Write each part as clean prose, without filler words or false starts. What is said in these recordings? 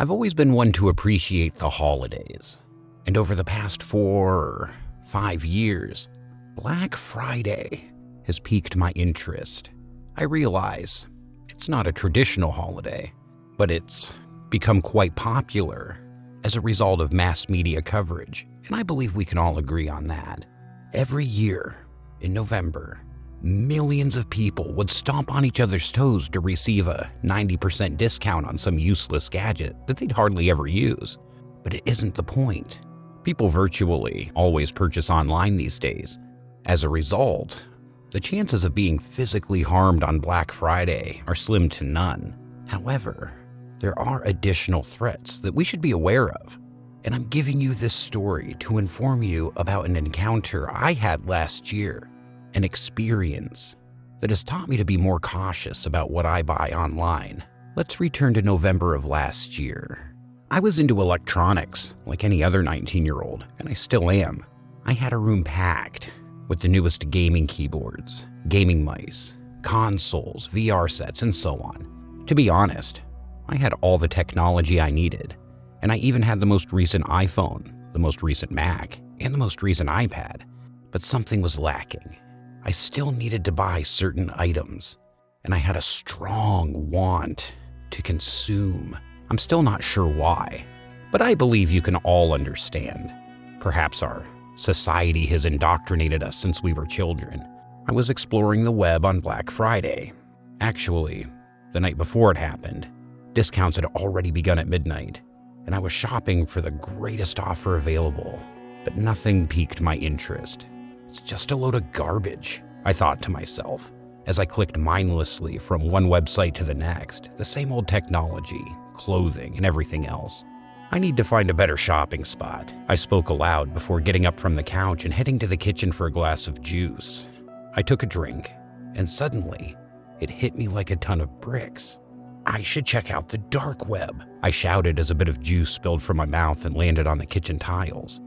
I've always been one to appreciate the holidays, and over the past 4 or 5 years, Black Friday has piqued my interest. I realize it's not a traditional holiday, but it's become quite popular as a result of mass media coverage, and I believe we can all agree on that. Every year, in November, millions of people would stomp on each other's toes to receive a 90% discount on some useless gadget that they'd hardly ever use. But it isn't the point. People virtually always purchase online these days. As a result, the chances of being physically harmed on Black Friday are slim to none. However, there are additional threats that we should be aware of. And I'm giving you this story to inform you about an encounter I had last year. An experience that has taught me to be more cautious about what I buy online. Let's return to November of last year. I was into electronics like any other 19-year-old, and I still am. I had a room packed with the newest gaming keyboards, gaming mice, consoles, VR sets, and so on. To be honest, I had all the technology I needed, and I even had the most recent iPhone, the most recent Mac, and the most recent iPad. But something was lacking. I still needed to buy certain items, and I had a strong want to consume. I'm still not sure why, but I believe you can all understand. Perhaps our society has indoctrinated us since we were children. I was exploring the web on Black Friday. Actually, the night before it happened, discounts had already begun at midnight, and I was shopping for the greatest offer available, but nothing piqued my interest. It's just a load of garbage, I thought to myself, as I clicked mindlessly from one website to the next, the same old technology, clothing, and everything else. I need to find a better shopping spot, I spoke aloud before getting up from the couch and heading to the kitchen for a glass of juice. I took a drink, and suddenly, it hit me like a ton of bricks. I should check out the dark web, I shouted as a bit of juice spilled from my mouth and landed on the kitchen tiles.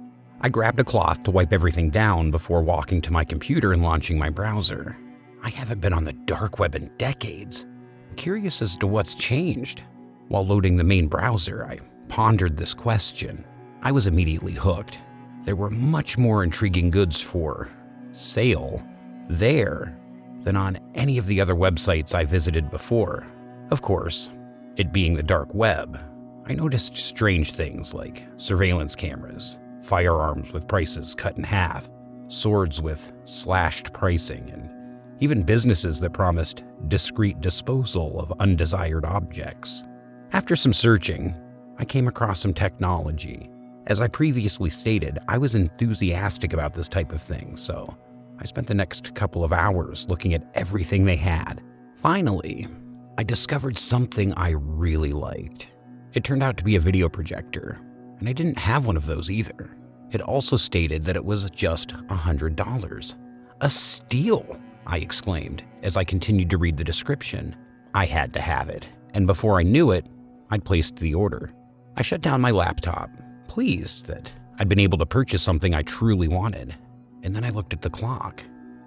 I grabbed a cloth to wipe everything down before walking to my computer and launching my browser. I haven't been on the dark web in decades. I'm curious as to what's changed. While loading the main browser, I pondered this question. I was immediately hooked. There were much more intriguing goods for sale there than on any of the other websites I visited before. Of course, it being the dark web, I noticed strange things like surveillance cameras, firearms with prices cut in half, swords with slashed pricing, and even businesses that promised discreet disposal of undesired objects. After some searching, I came across some technology. As I previously stated, I was enthusiastic about this type of thing, so I spent the next couple of hours looking at everything they had. Finally, I discovered something I really liked. It turned out to be a video projector, and I didn't have one of those either. It also stated that it was just $100. A steal, I exclaimed as I continued to read the description. I had to have it, and before I knew it, I'd placed the order. I shut down my laptop, pleased that I'd been able to purchase something I truly wanted. And then I looked at the clock,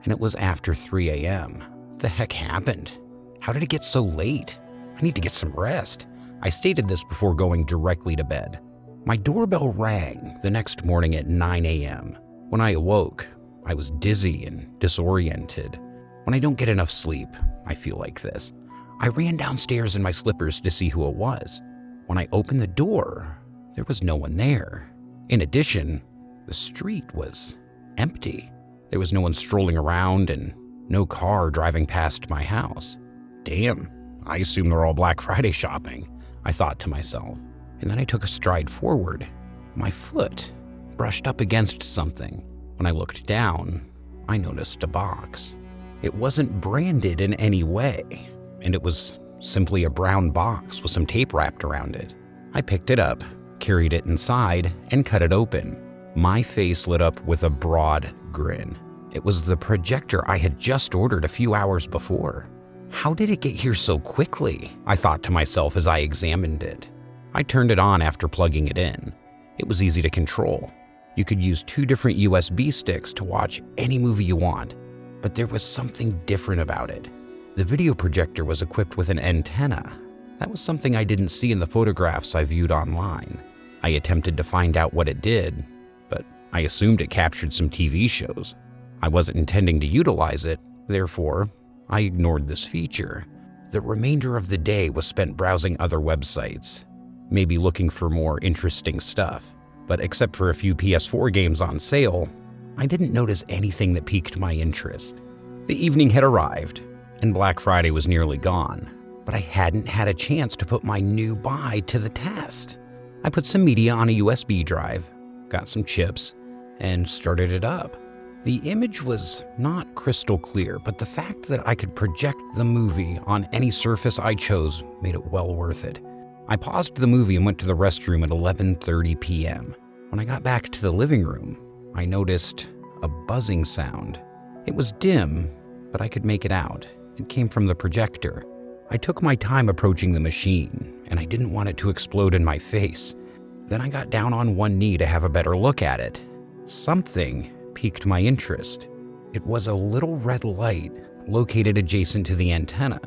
and it was after 3 a.m. What the heck happened? How did it get so late? I need to get some rest. I stated this before going directly to bed. My doorbell rang the next morning at 9 a.m. When I awoke, I was dizzy and disoriented. When I don't get enough sleep, I feel like this. I ran downstairs in my slippers to see who it was. When I opened the door, there was no one there. In addition, the street was empty. There was no one strolling around and no car driving past my house. Damn, I assume they're all Black Friday shopping, I thought to myself. And then I took a stride forward. My foot brushed up against something. When I looked down, I noticed a box. It wasn't branded in any way, and it was simply a brown box with some tape wrapped around it. I picked it up, carried it inside, and cut it open. My face lit up with a broad grin. It was the projector I had just ordered a few hours before. How did it get here so quickly? I thought to myself as I examined it. I turned it on after plugging it in. It was easy to control. You could use 2 different USB sticks to watch any movie you want, but there was something different about it. The video projector was equipped with an antenna, That was something I didn't see in the photographs I viewed online. I attempted to find out what it did, but I assumed it captured some TV shows. I wasn't intending to utilize it, therefore, I ignored this feature. The remainder of the day was spent browsing other websites, maybe looking for more interesting stuff. But except for a few PS4 games on sale, I didn't notice anything that piqued my interest. The evening had arrived, and Black Friday was nearly gone, but I hadn't had a chance to put my new buy to the test. I put some media on a USB drive, got some chips, and started it up. The image was not crystal clear, but the fact that I could project the movie on any surface I chose made it well worth it. I paused the movie and went to the restroom at 11:30 p.m. When I got back to the living room, I noticed a buzzing sound. It was dim, but I could make it out. It came from the projector. I took my time approaching the machine, and I didn't want it to explode in my face. Then I got down on one knee to have a better look at it. Something piqued my interest. It was a little red light located adjacent to the antenna,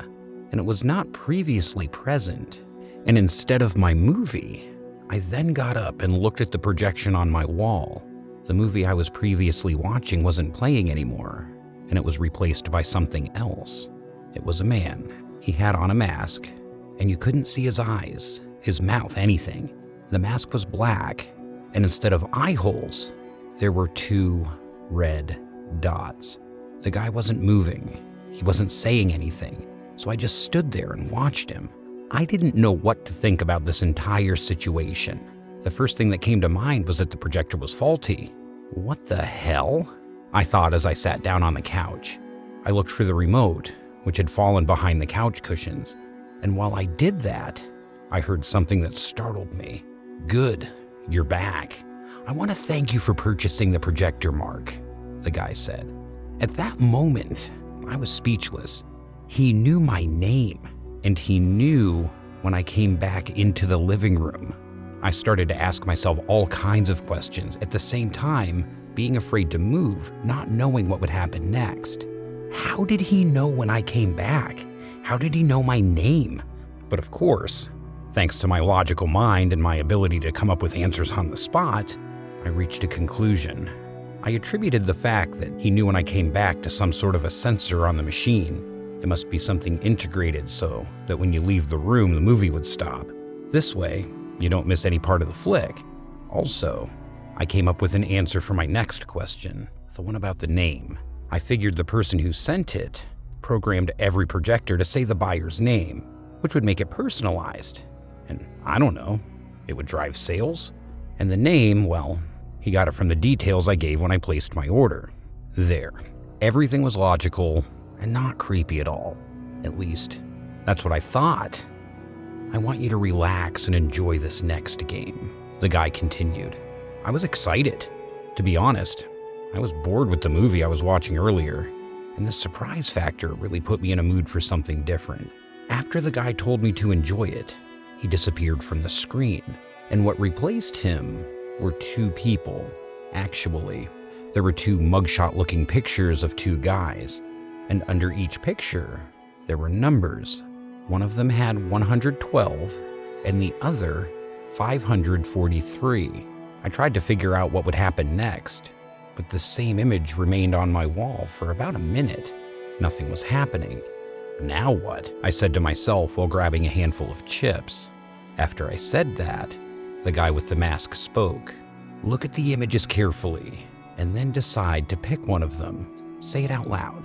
and it was not previously present. And instead of my movie, I then got up and looked at the projection on my wall. The movie I was previously watching wasn't playing anymore, and it was replaced by something else. It was a man. He had on a mask, and you couldn't see his eyes, his mouth, anything. The mask was black, and instead of eye holes, there were 2 red dots. The guy wasn't moving. He wasn't saying anything, so I just stood there and watched him. I didn't know what to think about this entire situation. The first thing that came to mind was that the projector was faulty. What the hell? I thought as I sat down on the couch. I looked for the remote, which had fallen behind the couch cushions, and while I did that, I heard something that startled me. "Good, you're back. I want to thank you for purchasing the projector, Mark," the guy said. At that moment, I was speechless. He knew my name, and he knew when I came back into the living room. I started to ask myself all kinds of questions, at the same time being afraid to move, not knowing what would happen next. How did he know when I came back? How did he know my name? But of course, thanks to my logical mind and my ability to come up with answers on the spot, I reached a conclusion. I attributed the fact that he knew when I came back to some sort of a sensor on the machine. It must be something integrated so that when you leave the room, the movie would stop. This way, you don't miss any part of the flick. Also, I came up with an answer for my next question, the one about the name. I figured the person who sent it programmed every projector to say the buyer's name, which would make it personalized. And I don't know, it would drive sales? And the name, well, he got it from the details I gave when I placed my order. There. Everything was logical and not creepy at all. At least, that's what I thought. "I want you to relax and enjoy this next game," the guy continued. I was excited. To be honest, I was bored with the movie I was watching earlier, and the surprise factor really put me in a mood for something different. After the guy told me to enjoy it, he disappeared from the screen, and what replaced him were 2 people. Actually, there were 2 mugshot-looking pictures of 2 guys, and under each picture, there were numbers. One of them had 112, and the other 543. I tried to figure out what would happen next, but the same image remained on my wall for about a minute. Nothing was happening. Now what? I said to myself while grabbing a handful of chips. After I said that, the guy with the mask spoke. "Look at the images carefully, and then decide to pick one of them. Say it out loud,"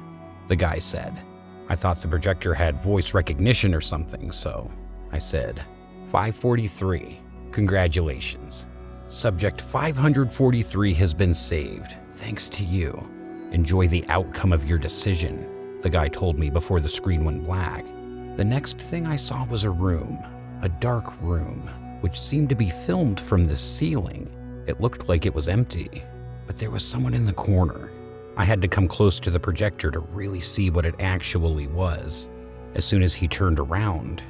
the guy said. I thought the projector had voice recognition or something, so I said, 543. Congratulations. Subject 543 has been saved, thanks to you. Enjoy the outcome of your decision, the guy told me before the screen went black. The next thing I saw was a room, a dark room, which seemed to be filmed from the ceiling. It looked like it was empty, but there was someone in the corner. I had to come close to the projector to really see what it actually was. As soon as he turned around,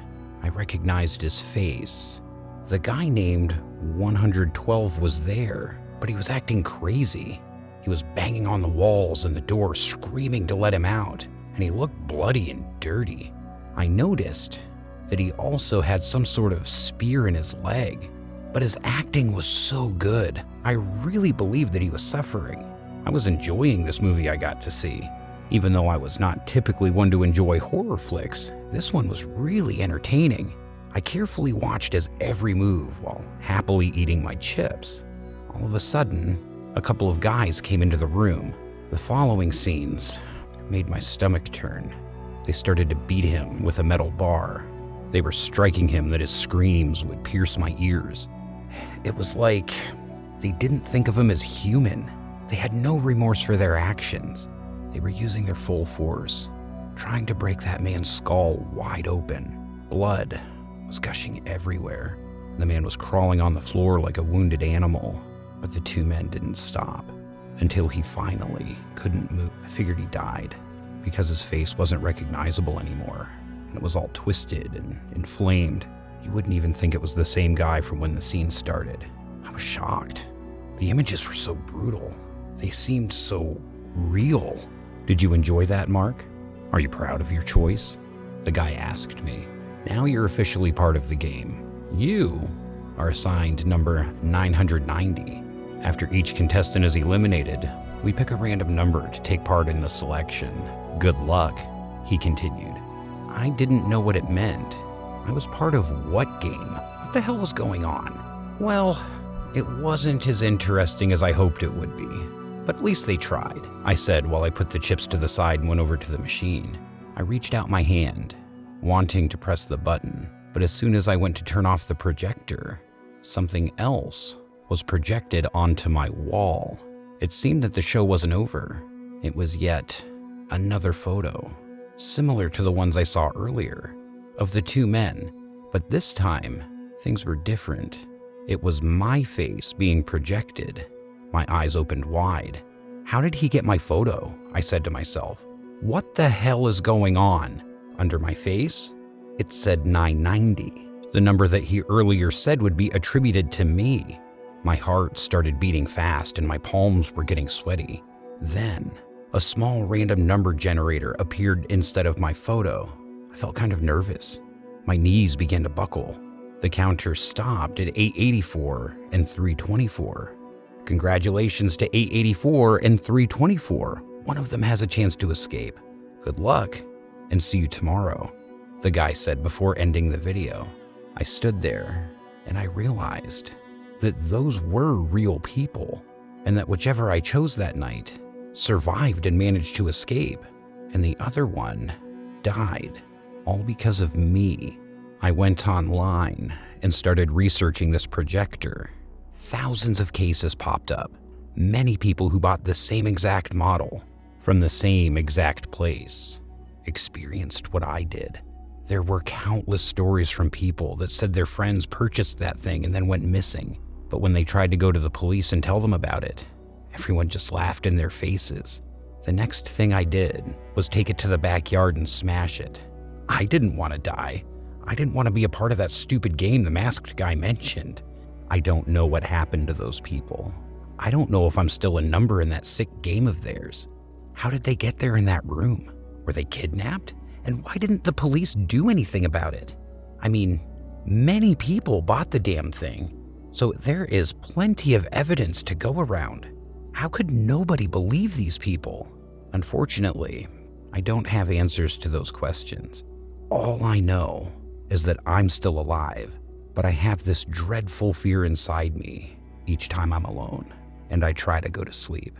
I recognized his face. The guy named 112 was there, but he was acting crazy. He was banging on the walls and the door, screaming to let him out, and he looked bloody and dirty. I noticed that he also had some sort of spear in his leg. But his acting was so good, I really believed that he was suffering. I was enjoying this movie I got to see. Even though I was not typically one to enjoy horror flicks, this one was really entertaining. I carefully watched his every move while happily eating my chips. All of a sudden, a couple of guys came into the room. The following scenes made my stomach turn. They started to beat him with a metal bar. They were striking him that his screams would pierce my ears. It was like they didn't think of him as human. They had no remorse for their actions. They were using their full force, trying to break that man's skull wide open. Blood was gushing everywhere. The man was crawling on the floor like a wounded animal, but the two men didn't stop until he finally couldn't move. I figured he died because his face wasn't recognizable anymore, and it was all twisted and inflamed. You wouldn't even think it was the same guy from when the scene started. I was shocked. The images were so brutal. They seemed so real. Did you enjoy that, Mark? Are you proud of your choice? The guy asked me. Now you're officially part of the game. You are assigned number 990. After each contestant is eliminated, we pick a random number to take part in the selection. Good luck, he continued. I didn't know what it meant. I was part of what game? What the hell was going on? Well, it wasn't as interesting as I hoped it would be. But at least they tried, I said while I put the chips to the side and went over to the machine. I reached out my hand, wanting to press the button, but as soon as I went to turn off the projector, something else was projected onto my wall. It seemed that the show wasn't over. It was yet another photo, similar to the ones I saw earlier, of the two men, but this time, things were different. It was my face being projected. My eyes opened wide. How did he get my photo? I said to myself. What the hell is going on? Under my face, it said 990, the number that he earlier said would be attributed to me. My heart started beating fast and my palms were getting sweaty. Then, a small random number generator appeared instead of my photo. I felt kind of nervous. My knees began to buckle. The counter stopped at 884 and 324. Congratulations to 884 and 324. One of them has a chance to escape. Good luck, and see you tomorrow, the guy said before ending the video. I stood there, and I realized that those were real people, and that whichever I chose that night survived and managed to escape, and the other one died, all because of me. I went online and started researching this projector. Thousands of cases popped up. Many people who bought the same exact model from the same exact place experienced what I did. There were countless stories from people that said their friends purchased that thing and then went missing. But when they tried to go to the police and tell them about it, everyone just laughed in their faces. The next thing I did was take it to the backyard and smash it. I didn't want to die. I didn't want to be a part of that stupid game the masked guy mentioned. I don't know what happened to those people. I don't know if I'm still a number in that sick game of theirs. How did they get there in that room? Were they kidnapped? And why didn't the police do anything about it? I mean, many people bought the damn thing, so there is plenty of evidence to go around. How could nobody believe these people? Unfortunately, I don't have answers to those questions. All I know is that I'm still alive, but I have this dreadful fear inside me each time I'm alone, and I try to go to sleep.